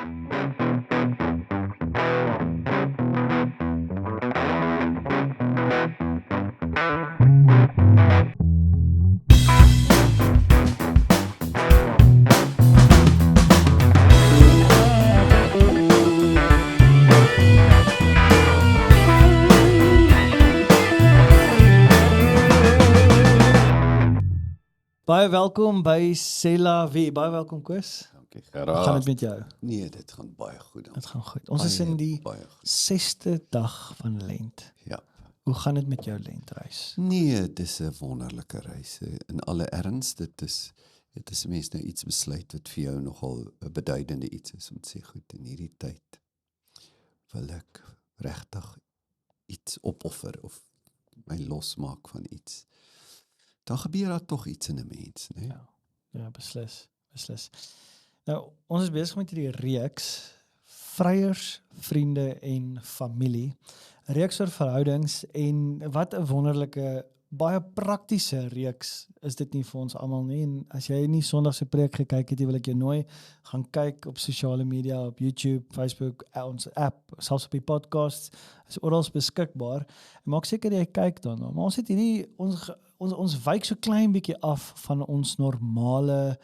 Baie welkom by Sela Wie. Baie welkom Koos. Dankie Hoe Gerard. gaan dit met jou? Nee, dit gaan baie goed. Dit gaan goed. Ons is in die baie goed. 6ste dag van lent. Ja. Hoe gaan dit met jou lentreis? Nee, dit is 'n wonderlike reis. In alle erns, dit is 'n mens nou iets besluit wat vir jou nogal 'n beduidende iets is om te sê, goed, in hierdie tyd wil ek regtig iets opoffer of my losmaak van iets. Dan gebeur daar tog iets in 'n mens, né? Nee? Ja, beslis. Nou, ons is besig met hierdie reeks vryers, vriende en familie. 'n Reeks oor verhoudings en wat 'n wonderlike, baie praktiese reeks is dit nie vir ons almal nie. En as jy nie Sondag se preek gekyk het, wil ek jou nooi, gaan kyk op sosiale media, op YouTube, Facebook, ons app, selfs op die podcasts, is oral beskikbaar. En maak seker jy kyk daarna. Maar ons het hierdie, ons wyk so klein bietjie af van ons normale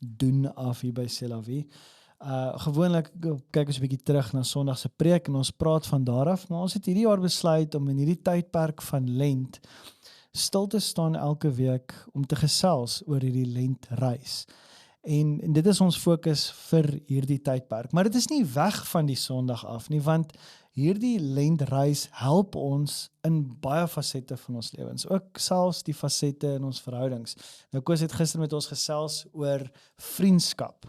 doen af hier by Sela Wie. Gewoonlik kyk ons 'n bietjie terug na Sondag se preek en ons praat van daar af, maar ons het hierdie jaar besluit om in hierdie tydperk van lent stil te staan elke week om te gesels oor hierdie lentreis. En dit is ons fokus vir hierdie tydperk. Maar dit is nie weg van die Sondag af nie, want hierdie lentreis help ons in baie fasette van ons lewens, ook selfs die fasette in ons verhoudings. Nou Koos het gister met ons gesels oor vriendskap.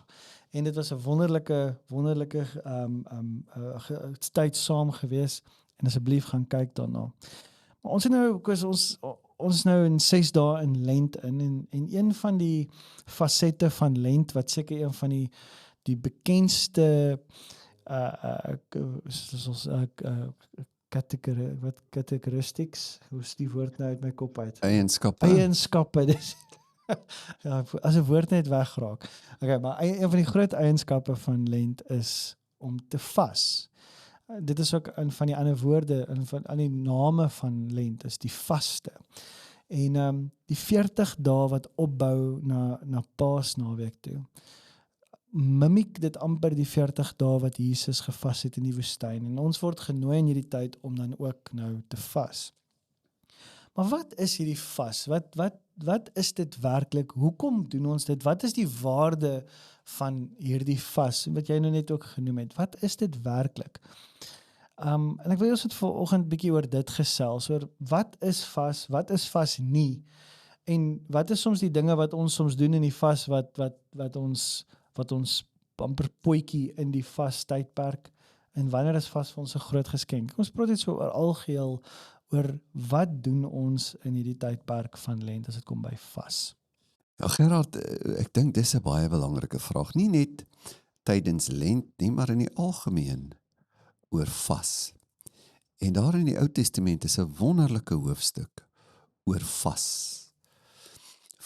En dit was 'n wonderlike tyd saam gewees en asseblief gaan kyk daarna. Maar ons het nou, Koos, ons is nou in 6 dae in lent in en een van die fasette van lent wat seker een van die bekendste categoristics, hoe is die woord nou uit my kop uit? Eienskappe, dis ja, as 'n woord net wegraak. Okay, maar een van die groot eienskappe van lent is om te vas. Dit is ook een van die ander woorde, een van die name van lent is die vaste. En die 40 dae wat opbou na Paasnaweek toe, mimiek dit amper die 40 dae wat Jesus gevas het in die woestyn. En ons word genooi in hierdie tyd om dan ook nou te vas. Maar wat is hierdie vas? Wat is dit werklik? Hoekom doen ons dit? Wat is die waarde van hierdie vas, wat jy nou net ook genoem het? Wat is dit werklik? En ek wil ons het vanoggend bietjie oor dit gesels, oor wat is vas nie, en wat is soms die dinge wat ons soms doen in die vas, wat ons amper potjie in die vas tydperk, en wanneer is vas vir ons 'n groot geskenk? Ons praat net so oor algeheel, oor wat doen ons in hierdie tydperk van lent as dit kom by vas? Ja, Gerard, ek dink dis 'n baie belangrike vraag. Nie net tydens lent nie, maar in die algemeen oor vas. En daar in die Ou Testament is 'n wonderlike hoofstuk oor vas,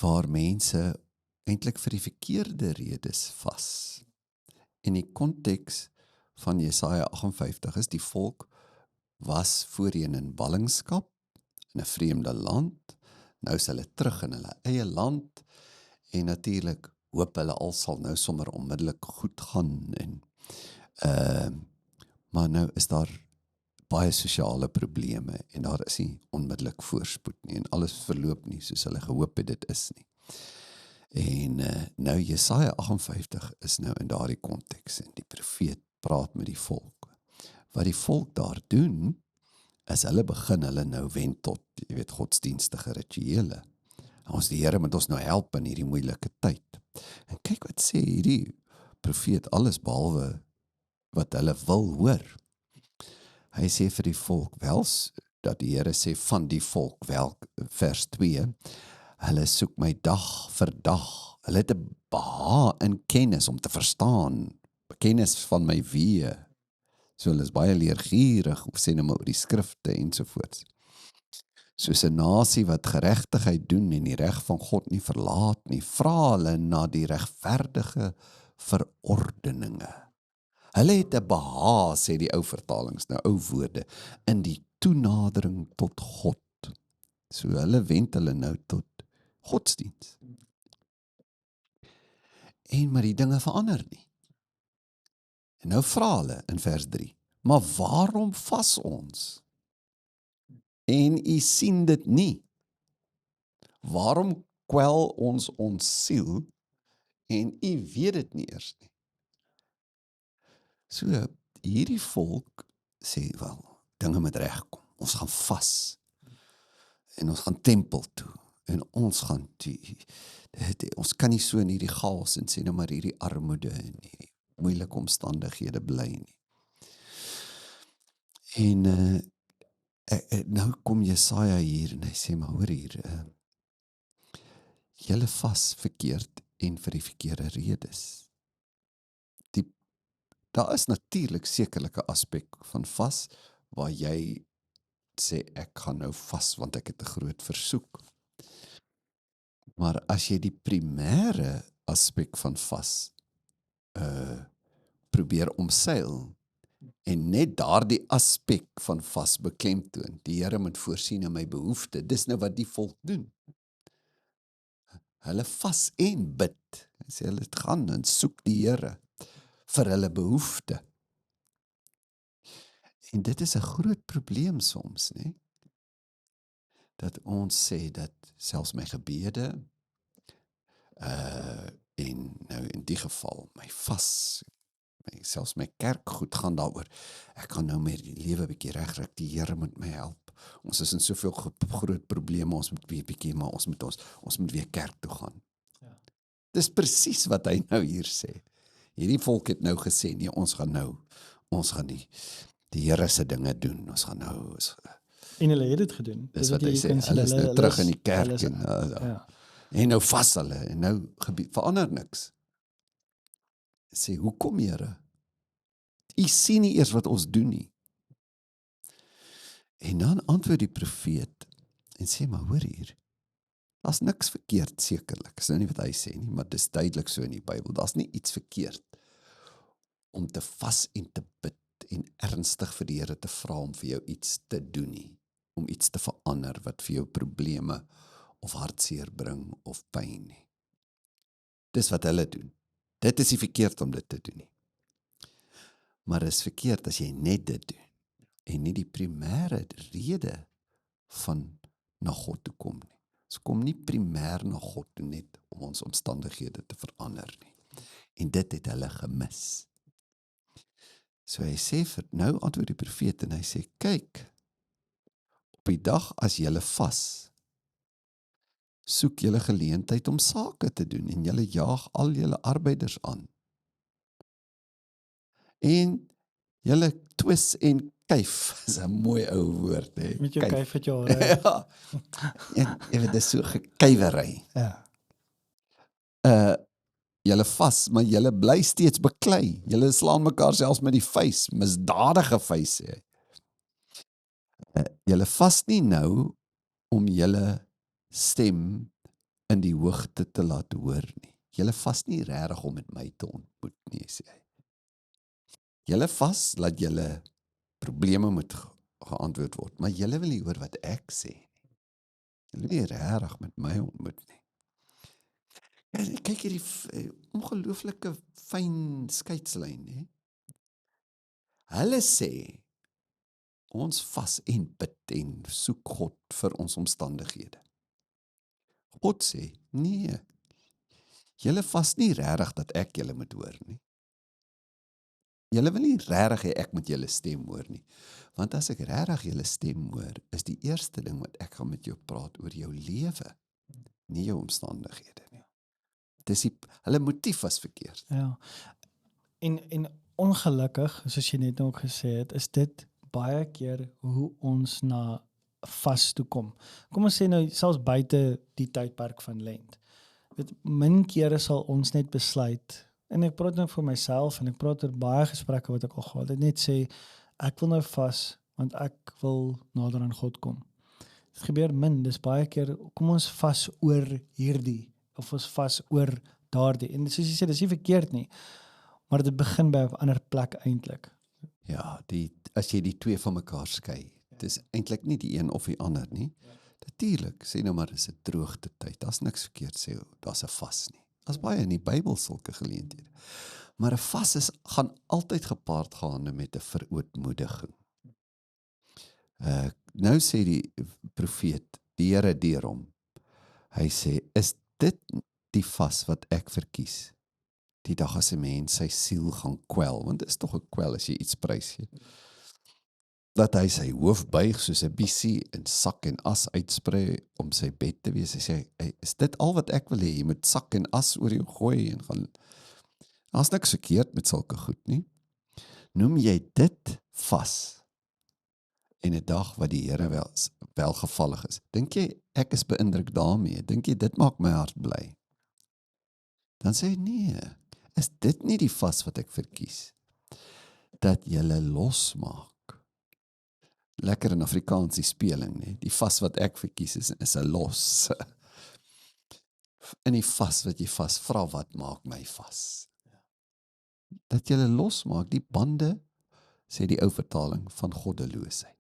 waar mense eintlik vir die verkeerde redes vas. In die konteks van Jesaja 58 is die volk was voorheen in ballingskap in 'n vreemde land. Nou is hulle terug in hulle eie land en natuurlik hoop hulle al sal nou sommer onmiddellik goed gaan maar nou is daar baie sosiale probleme en daar is nie onmiddellik voorspoed nie en alles verloop nie soos hulle gehoop het dit is nie. En nou Jesaja 58 is nou in daardie konteks en die profeet praat met die volk. Wat die volk daar doen, is hulle begin hulle nou wend tot, jy weet, godsdienstige rituele. Ons die Here moet ons nou help in hierdie moeilike tyd. En kyk wat sê hierdie profeet, alles behalwe wat hulle wil hoor. Hy sê vir die volk, dat die Here sê van die volk, vers 2, hulle soek my dag vir dag, hulle het 'n behaag in kennis om te verstaan, kennis van my weë. So hulle is baie leergierig, of sê nou maar oor die skrifte ensovoorts. Soos 'n nasie wat geregtigheid doen en die reg van God nie verlaat nie, vra hulle na die regverdige verordeninge. Hulle het 'n behaag, sê die ou vertalings, nou ou woorde, in die toenadering tot God. So hulle wend hulle nou tot godsdiens. En maar die dinge verander nie. En nou vra hulle in vers 3, maar waarom vas ons? En u sien dit nie. Waarom kwel ons siel en u weet dit nie eers nie. So hierdie volk sê wel, dinge moet regkom. Ons gaan vas. En ons gaan tempel toe. En ons gaan ons kan nie so in hierdie chaos en sê nou maar hierdie armoede en hierdie moeilike omstandighede bly nie. En nou kom Jesaja hier en hy sê maar hoor hier, julle vas verkeerd en vir die verkeerde redes. Daar is natuurlik sekerlik 'n aspek van vas waar jy sê ek gaan nou vas want ek het 'n groot versoek. Maar as jy die primêre aspek van vas probeer omseil en net daardie aspek van vas beklemtoon, die Here moet voorsien in my behoefte, dis nou wat die volk doen. Hulle vas en bid. Hy sê hulle gaan en soek die Here vir hulle behoefte. En dit is 'n groot probleem soms, né? Dat ons sê dat selfs my gebede en nou in die geval my vas, selfs my kerkgoed gaan daaroor. Ek gaan nou met die lewe bietjie regkry, die Here moet my help. Ons is in soveel groot probleme, ons moet weer bietjie, maar ons moet weer kerk toe gaan. Ja. Dis presies wat hy nou hier sê. Hierdie volk het nou gesê, nee, ons gaan die Here se dinge doen. Ons gaan nou en hulle het dit gedoen. Dis wat hy sê. Hulle is nou terug in die kerk en nou vas hulle en nou verander niks. Sê, hoekom Here? U sien nie eers wat ons doen nie. En dan antwoord die profeet en sê, maar hoor hier, daar's niks verkeerd sekerlik. Dis nou nie wat hy sê nie, maar dis duidelik so in die Bybel. Daar's nie iets verkeerd om te vas en te bid en ernstig vir die Here te vra om vir jou iets te doen nie, om iets te verander wat vir jou probleme of hartseer bring of pyn nie. Dis wat hulle doen. Dit is nie verkeerd om dit te doen nie. Maar dit is verkeerd as jy net dit doen en nie die primêre rede van na God toe kom nie. Ons kom nie primêr na God toe net om ons omstandighede te verander nie. En dit het hulle gemis. So hy sê, nou antwoord die profeet en hy sê, kyk, op die dag as julle vas, soek julle geleentheid om sake te doen en julle jaag al julle arbeiders aan. En julle twis en kuif, is 'n mooi ou woord, hè. Met jou kuif het jou hare. Ja. En dit is so gekuiwery. Ja. Julle vas, maar julle bly steeds beklei. Julle slaan mekaar selfs met die vuis, misdadige vuis sê hy. Julle vas nie nou om julle stem in die hoogte te laat hoor nie. Julle vas nie regtig om met my te ontmoet nie, sê hy. Julle vas laat julle probleme moet geantwoord word, maar julle wil nie hoor wat ek sê nie. Julle wil nie regtig met my ontmoet nie. Kyk hierdie ongelooflike fyn skeidslyn, hè. Hulle sê ons vas en bid en soek God vir ons omstandighede. God sê, nee, julle vas nie regtig dat ek julle moet hoor nie. Julle wil nie regtig hê ek moet julle stem hoor nie. Want as ek regtig julle stem hoor, is die eerste ding wat ek gaan met jou praat oor jou lewe, nie jou omstandighede nie. Dis hulle motief was verkeerd. Ja. En ongelukkig, soos jy net ook gesê het, is dit baie keer hoe ons na vas toe kom. Kom ons sê nou selfs buite die tydperk van lent. Min kere sal ons net besluit, en ek praat nou vir myself en ek praat oor baie gesprekke wat ek al gehad het, net sê ek wil nou vas want ek wil nader aan God kom. Dit gebeur min, dis baie keer kom ons vas oor hierdie of ons vas oor daardie. En soos jy sê, dis nie verkeerd nie. maar dit begin by 'n ander plek eintlik. Ja, as jy die twee van mekaar skei, dit is eintlik nie die een of die ander nie. Natuurlik, sê nou maar dis 'n droogte tyd. Daar's niks verkeerd sê daar's 'n vas nie. Daar's baie in die Bybel sulke geleenthede. Maar 'n vas gaan altyd gepaard gaan met 'n verootmoediging. Nou sê die profeet, die Here deur hom. Hy sê, is dit die vas wat ek verkies? Die dag as 'n mens sy siel gaan kwel, want dit is tog 'n kwel as jy iets prys gee. Dat hy sy hoof buig soos 'n biesie en sak en as uitsprei om sy bed te wees. Hy sê, is dit al wat ek wil hê? Jy moet sak en as oor jou gooi en gaan. Daar's niks verkeerd met sulke goed nie. Noem jy dit vas en 'n dag wat die Here welgevallig is? Dink jy ek is beïndruk daarmee? Dink jy dit maak my hart bly? Dan sê hy, nee, is dit nie die vas wat ek verkies? Dat julle losmaak. Lekker in Afrikaans die speling, nee. Die vas wat ek verkies is 'n los. In die vas wat jy vas, vra wat maak my vas? Dat julle losmaak, die bande, sê die ou vertaling, van goddeloosheid.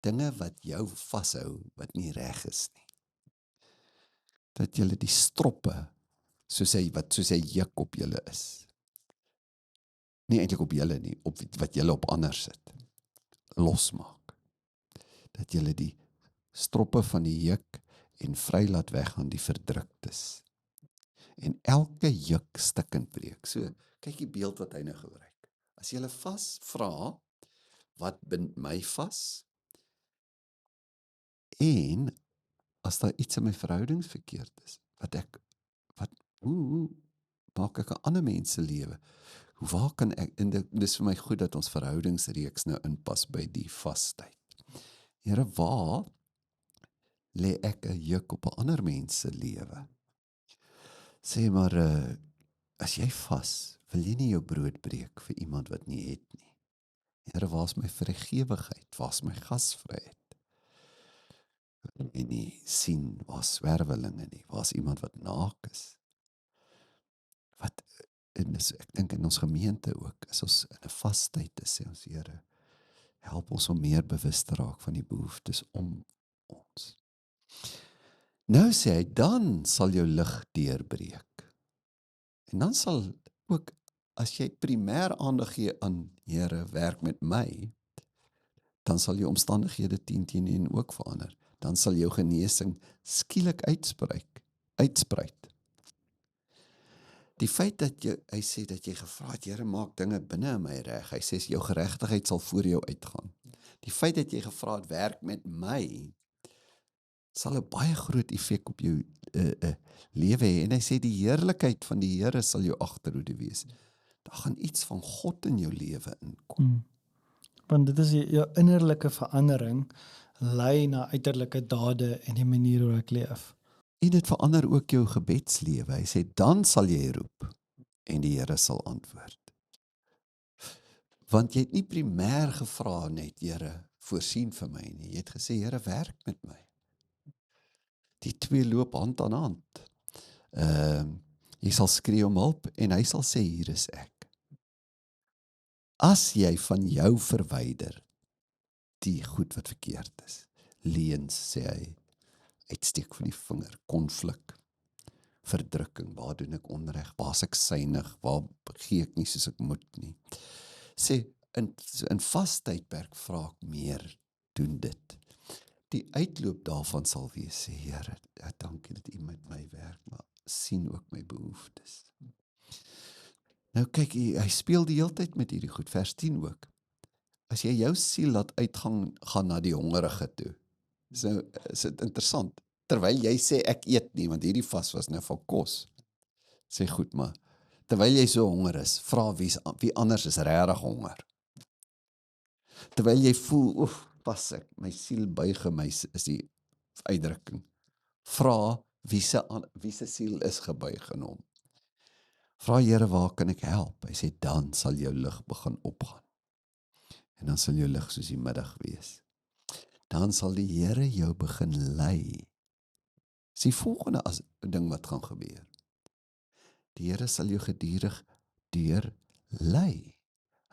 Dinge wat jou vashou, wat nie reg is nie. Dat julle die stroppe, soos hy juk op julle is. Nie eintlik op julle nie, op wat julle op ander sit. Losmaak. Dat julle die stroppe van die juk en vry laat weggaan die verdruktes. En elke juk stikkend breek. So, kyk die beeld wat hy nou gebruik. As julle vas vra, wat bind my vas? En as daar iets in my verhoudings verkeerd is, hoe maak ek 'n ander mens se lewe? Waar kan ek, en dit is vir my goed dat ons verhoudingsreeks nou inpas by die vastheid. Here, waar lê ek 'n juk op 'n ander mens se lewe? Sê maar, as jy vas, wil jy nie jou brood breek vir iemand wat nie het nie. Here, waar is my vergewigheid? Waar is my gasvryheid? En nie sien waar swerwelinge nie, waar is iemand wat naak is. Ek dink in ons gemeente ook, as ons in 'n vastyd is, sê ons, Here, help ons om meer bewus te raak van die behoeftes om ons. Nou sê hy, dan sal jou lig deurbreek. En dan sal ook, as jy primêr aandag gee aan, Here, werk met my, dan sal jou omstandighede 10-10 ook verander. Dan sal jou genesing skielik uitspruit. Die feit dat hy sê dat jy gevra het, Here, maak dinge binne in my reg. Hy sê, jou geregtigheid sal voor jou uitgaan. Die feit dat jy gevra het, werk met my, sal 'n baie groot effek op jou lewe hê. En hy sê, die heerlikheid van die Here sal jou agterhoede wees. Daar gaan iets van God in jou lewe inkom. Want dit is jou innerlike verandering, lei na uiterlike dade en die manier hoe ek leef. En dit verander ook jou gebedslewe. Hy sê, dan sal jy roep en die Here sal antwoord. Want jy het nie primêr gevra net, Here, voorsien vir my nie. Jy het gesê, Here, werk met my. Die twee loop hand aan hand. Jy sal skree om hulp en hy sal sê, hier is ek. As jy van jou verwyder die goed wat verkeerd is, leuns, sê hy, uitsteek van die vinger, konflik, verdrukking, waar doen ek onreg, waar is ek synig, waar gee ek nie soos ek moet nie. Sê, in vastydperk vra ek meer, doen dit. Die uitloop daarvan sal wees, sê, Here, dankie dat U met my werk, maar sien ook my behoeftes. Nou kyk, hy speel die hele tyd met hierdie goed, vers 10 ook. As jy jou siel laat gaan na die hongerige toe, so is dit interessant, terwyl jy sê ek eet nie, want hierdie vas was nou van kos, sê goed, maar terwyl jy so honger is, vra wie anders is regtig honger. Terwyl jy voel, pas ek, my siel buig my, is die uitdrukking, vra wie se siel is gebuig in hom. Vra, Here, waar kan ek help? Hy sê, dan sal jou lig begin opgaan. En dan sal jou lig soos die middag wees. Dan sal die Here jou begin lei. Dis die volgende ding wat gaan gebeur. Die Here sal jou gedurig deur lei.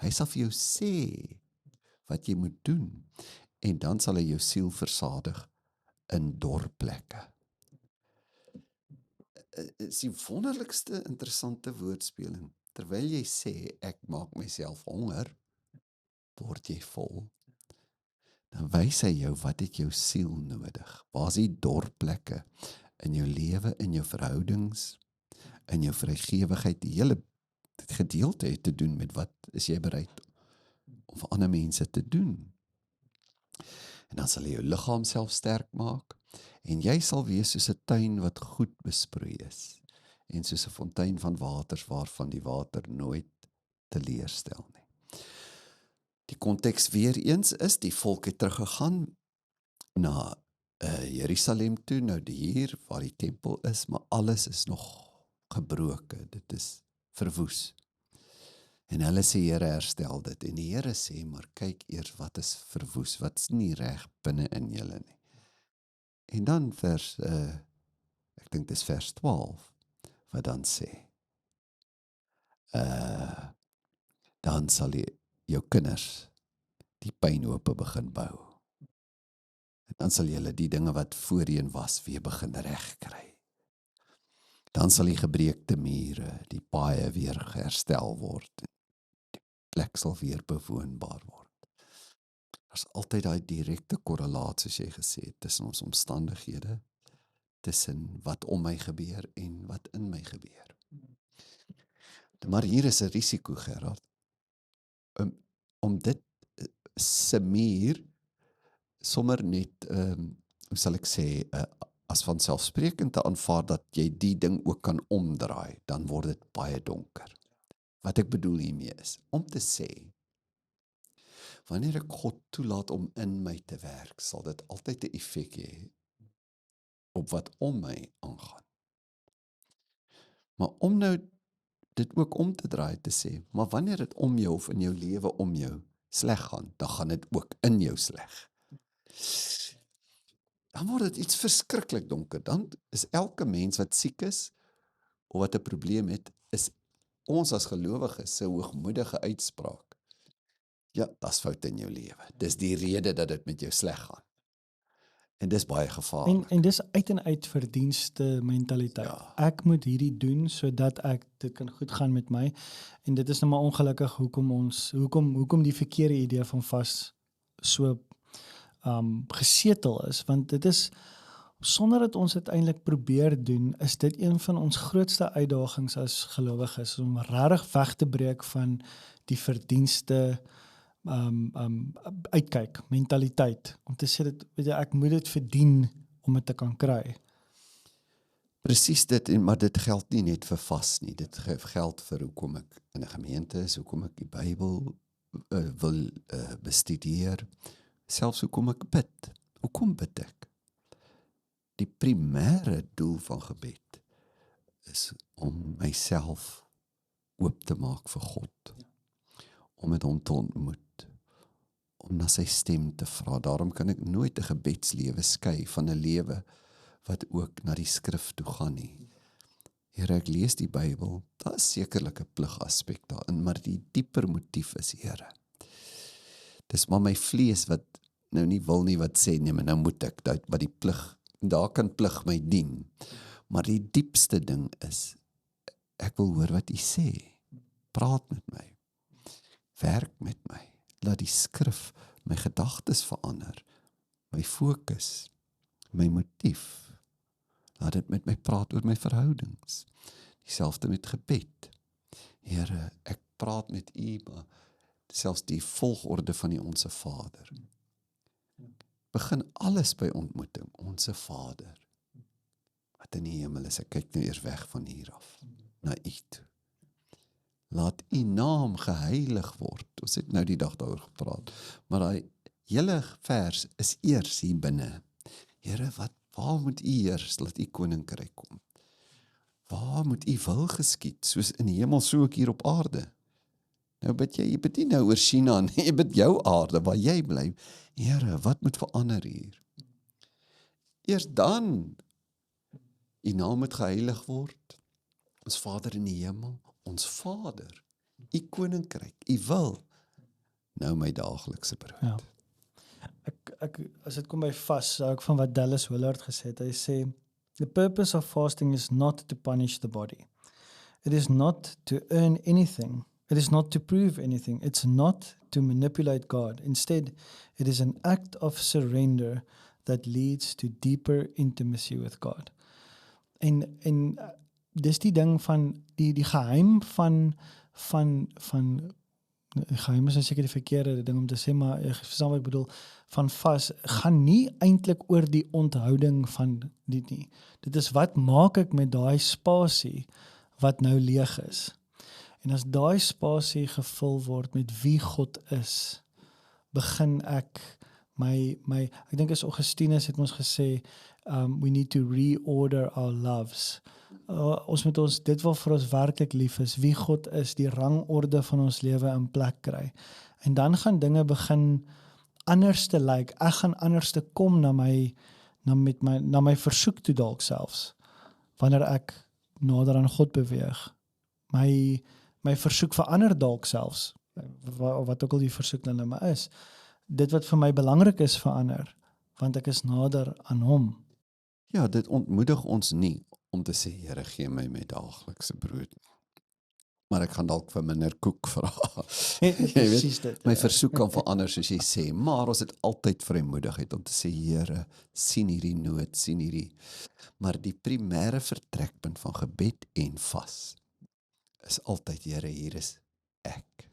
Hy sal vir jou sê wat jy moet doen, en dan sal hy jou siel versadig in dorplekke. Is die wonderlikste interessante woordspeling. Terwyl jy sê, ek maak myself honger, word jy vol. Dan wys hy jou, wat het jou siel nodig? Waar is die dorplekke in jou lewe, in jou verhoudings, in jou vrygewigheid? Die hele gedeelte het te doen met wat is jy bereid om vir ander mense te doen. En dan sal hy jou liggaam self sterk maak, en jy sal wees soos 'n tuin wat goed besproei is, en soos 'n fontein van waters waarvan die water nooit teleurstel nie. Die konteks weer eens is, die volk het teruggegaan na Jerusalem toe, nou hier waar die tempel is, maar alles is nog gebroken, dit is verwoes. En hulle sê, Here, herstel dit. En die Here sê, maar kyk eers wat is verwoes, wat is nie reg binne in julle nie. En dan ek dink dis vers 12, wat dan sê, dan sal jou kinders die pynhope begin bou. En dan sal julle die dinge wat voorheen was, weer begin reg kry. Dan sal die gebreekte mure, die paaie weer herstel word, die plek sal weer bewoonbaar word. Daar's altyd daai direkte korrelaat, soos jy gesê het, tussen ons omstandighede, tussen wat om my gebeur en wat in my gebeur. Maar hier is 'n risiko, Gerard, om dit se muur sommer net, hoe sal ek sê, as vanselfsprekend te aanvaar dat jy die ding ook kan omdraai, dan word dit baie donker. Wat ek bedoel hiermee is, om te sê, wanneer ek God toelaat om in my te werk, sal dit altyd 'n effek hê op wat om my aangaan. Maar om nou dit ook om te draai te sê, maar wanneer dit om jou of in jou lewe om jou sleg gaan, dan gaan dit ook in jou sleg. Dan word dit iets verskriklik donker. Dan is elke mens wat siek is, of wat 'n probleem het, is ons as gelowiges se hoogmoedige uitspraak. Ja, dat's fout in jou lewe. Dis die rede dat dit met jou sleg gaan. En dis baie gevaarlik. En dis uit en uit verdienste mentaliteit. Ja. Ek moet hierdie doen, sodat dit kan goed gaan met my. En dit is nou maar ongelukkig hoekom die verkeerde idee van vas so gesetel is. Want dit is, sonder dat ons dit eintlik probeer doen, is dit een van ons grootste uitdagings as gelowiges, om regtig weg te breek van die verdienste uitkyk, mentaliteit, om te sê dat, weet jy, ek moet dit verdien om dit te kan kry. Presies dit, maar dit geld nie net vir vas nie, dit geld vir hoekom ek in 'n gemeente is, hoekom ek die Bybel wil bestudeer, selfs hoekom ek bid. Hoekom bid ek? Die primêre doel van gebed is om myself oop te maak vir God, om met hom te ontmoet, om na sy stem te vra. Daarom kan ek nooit 'n gebedslewe skei van 'n lewe wat ook na die skrif toe gaan nie. Here, ek lees die Bybel, daar is sekerlik 'n pligaspek daarin, maar die dieper motief is, Here, dis maar my vlees wat nou nie wil nie, wat sê, nee, maar nou moet ek, maar die plig, daar kan plig my dien, maar die diepste ding is, ek wil hoor wat U sê, praat met my, werk met my, laat die skrif my gedagtes verander, my fokus, my motief, laat dit met my praat oor my verhoudings, dieselfde met gebed. Here, ek praat met U, maar selfs die volgorde van die Onse Vader. Begin alles by ontmoeting, Onse Vader, wat in die hemel is, ek kyk nou eers weg van hier af, na U toe. Laat U naam geheilig word. Ons het nou die dag daaroor gepraat. Maar daai hele vers is eers hier binne. Here, waar moet U heers, laat U koninkryk kom? Waar moet U wil geskied, soos in die hemel, so ook hier op aarde? Nou bid jy bid nie nou oor China nie, jy bid jou aarde, waar jy bly. Here, wat moet verander hier? Eers dan, U naam moet geheilig word, ons Vader in die hemel, ons Vader, U koninkryk, u wil, nou my daaglikse brood. Ja. As dit kom by vas, hou ek van wat Dallas Willard gesê het. Hy sê, the purpose of fasting is not to punish the body. It is not to earn anything. It is not to prove anything. It's not to manipulate God. Instead, it is an act of surrender that leads to deeper intimacy with God. En dis die ding van die geheim van geheim is seker die verkeerde ding om te sê, maar ek verstaan wat ek bedoel, van vas, gaan nie eintlik oor die onthouding van dit nie. Dit is wat maak ek met daai spasie wat nou leeg is. En as daai spasie gevul word met wie God is, begin ek ek dink as Augustinus het ons gesê, we need to reorder our loves. Ons moet dit wat vir ons werklik lief is, wie God is, die rangorde van ons lewe in plek kry. En dan gaan dinge begin anders te lyk. Ek gaan anders te kom na my versoek toe dalk selfs, wanneer ek nader aan God beweeg. My versoek verander dalk selfs, wat ook al die versoek nou maar is. Dit wat vir my belangrik is verander, want ek is nader aan hom. Ja, dit ontmoedig ons nie om te sê, Here, gee my daaglikse brood. Maar ek gaan dalk vir minder koek vra. Jy weet, my versoek kan verander soos jy sê, maar ons het altyd vrymoedigheid om te sê, Here, sien hierdie nood, sien hierdie. Maar die primêre vertrekpunt van gebed en vas is altyd, Here, hier is ek.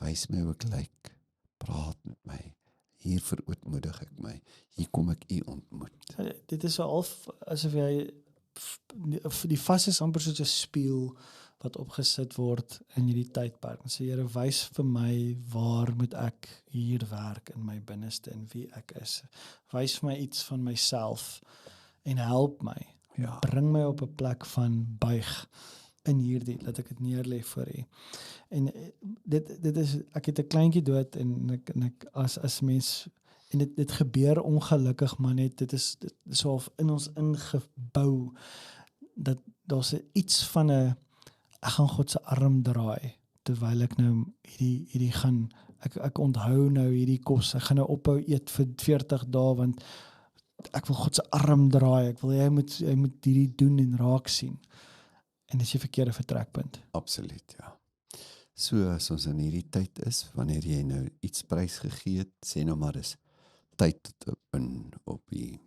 Wys my hoe ek lyk, praat met my. Hier verootmoedig ek my. Hier kom ek u ontmoet. Dit is so half asof jy die vas is amper soos 'n spieël wat opgesit word in hierdie tydperk. En sê, Here, wys vir my waar moet ek hier werk in my binneste en wie ek is. Wys vir my iets van myself en help my. Ja. Bring my op 'n plek van buig in hierdie, laat ek dit neerlê voor u. En dit is, ek het 'n kleintjie dood en ek as mens, en dit gebeur ongelukkig, maar net, dit is so in ons ingebou, dat daar's iets van ek gaan God se arm draai, terwyl ek nou hierdie gaan, ek onthou nou hierdie kos, ek gaan nou ophou eet vir 40 dae, want ek wil God se arm draai, ek wil hy moet hierdie doen en raak sien. En dis die verkeerde vertrekpunt. Absoluut, ja. So as ons in hierdie tyd is, wanneer jy nou iets prysgegee het, sê nou maar is tyd op die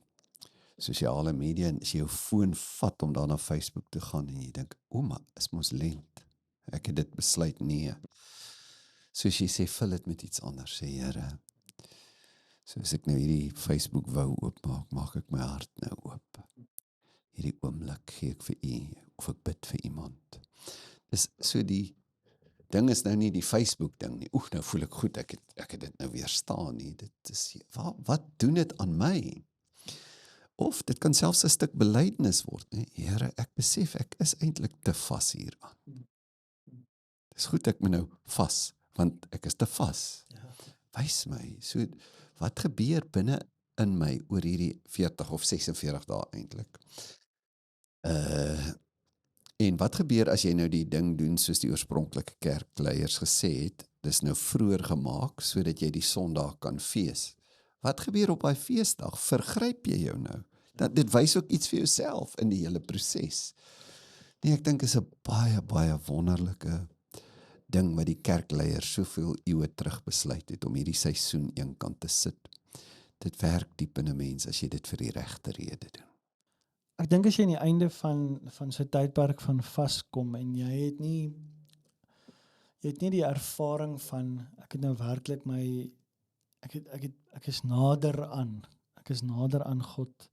sosiale media, en as jy jou foon vat om daar na Facebook te gaan, en jy dink, maar is mos lent. Ek het dit besluit, nee. Soos jy sê, vul dit met iets anders, sê Here. Soos ek nou hierdie Facebook wou oopmaak, maak ek my hart nou oop. Hierdie oomblik gee ek vir u, of ek bid vir iemand. Dis so die ding is nou nie die Facebook ding nie. Nou voel ek goed, ek het dit nou weerstaan nie. Dit is, wat doen dit aan my? Of dit kan selfs 'n stuk belydenis word, nee? Here, ek besef ek is eintlik te vas hieraan. Dis goed ek moet nou vas, want ek is te vas. Wys my, so wat gebeur binne in my oor hierdie 40 of 46 dae eintlik? En wat gebeur as jy nou die ding doen soos die oorspronklike kerkleiers gesê het, dis nou vroeër gemaak, sodat jy die Sondag kan fees. Wat gebeur op daai feesdag? Vergryp jy jou nou? Dit wys ook iets vir jouself in die hele proses. Nee, ek dink is 'n baie, baie wonderlike ding wat die kerkleiers soveel eeue terug besluit het om hierdie seisoen eenkant te sit. Dit werk diep in 'n mens as jy dit vir die regte rede doen. Ek dink as jy aan die einde van so 'n tydperk van vaskom en jy het nie die ervaring van ek het nou werklik ek is nader aan. Ek is nader aan God.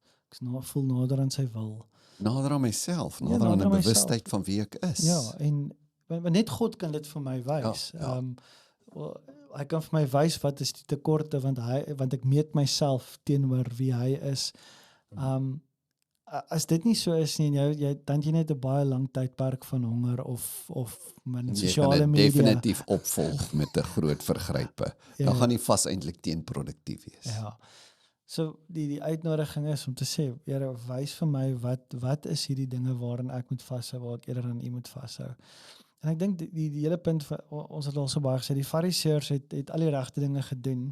Voel nader aan sy wil. Nader aan myself, nader aan 'n bewustheid van wie ek is. Ja, en net God kan dit vir my wys. Ja. Hy kan vir my wys wat is die tekorte, want ek meet myself teenoor wie hy is. As dit nie so is nie, dan jy net 'n baie lang tydperk van honger of min sosiale media. Jy kan definitief opvolg met 'n groot vergrype. Dan gaan die vas eintlik teenproduktief wees. Ja. So die uitnodiging is om te sê, Here, wys vir my wat is hierdie dinge waarin ek moet vashou, waar ek eerder aan U moet vashou. en ek dink die hele punt van ons het al so baie gesê, die Fariseërs het al die regte dinge gedoen,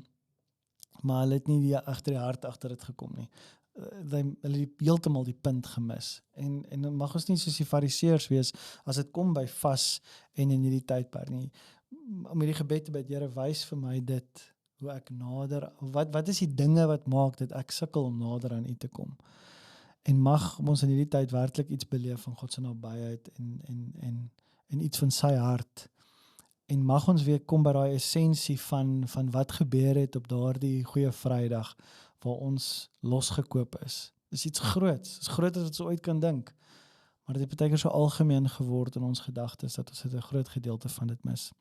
maar hulle het nie die agter die hart agter dit gekom nie. Hulle het heeltemal die punt gemis. En mag ons nie soos die Fariseërs wees as dit kom by vas en in hierdie tydperk nie. Om hierdie gebed te bid, Here, wys vir my dit, hoe ek nader, wat is die dinge wat maak dat ek sukkel om nader aan U te kom? En mag ons in hierdie tyd werklik iets beleef van God se nabyheid en iets van sy hart. En mag ons weer kom by daai essensie van wat gebeur het op daardie Goeie Vrydag waar ons losgekoop is. Dis iets groots. Dis groter as wat ons ooit kan dink. Maar dit het baie keer so algemeen geword in ons gedagtes dat ons dit 'n groot gedeelte van dit mis.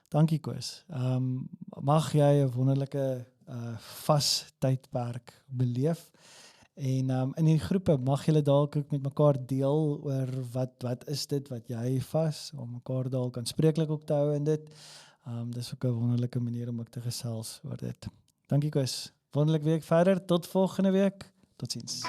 Dankie Koos. Mag jy 'n wonderlike vas tydperk beleef. En in die groepe mag julle dalk ook met mekaar deel oor wat is dit wat jy vas, om mekaar dalk aanspreeklik ook te hou in dit. Dis ook 'n wonderlike manier om ook te gesels oor dit. Dankie Koos. Wonderlike week verder. Tot volgende week. Totsiens.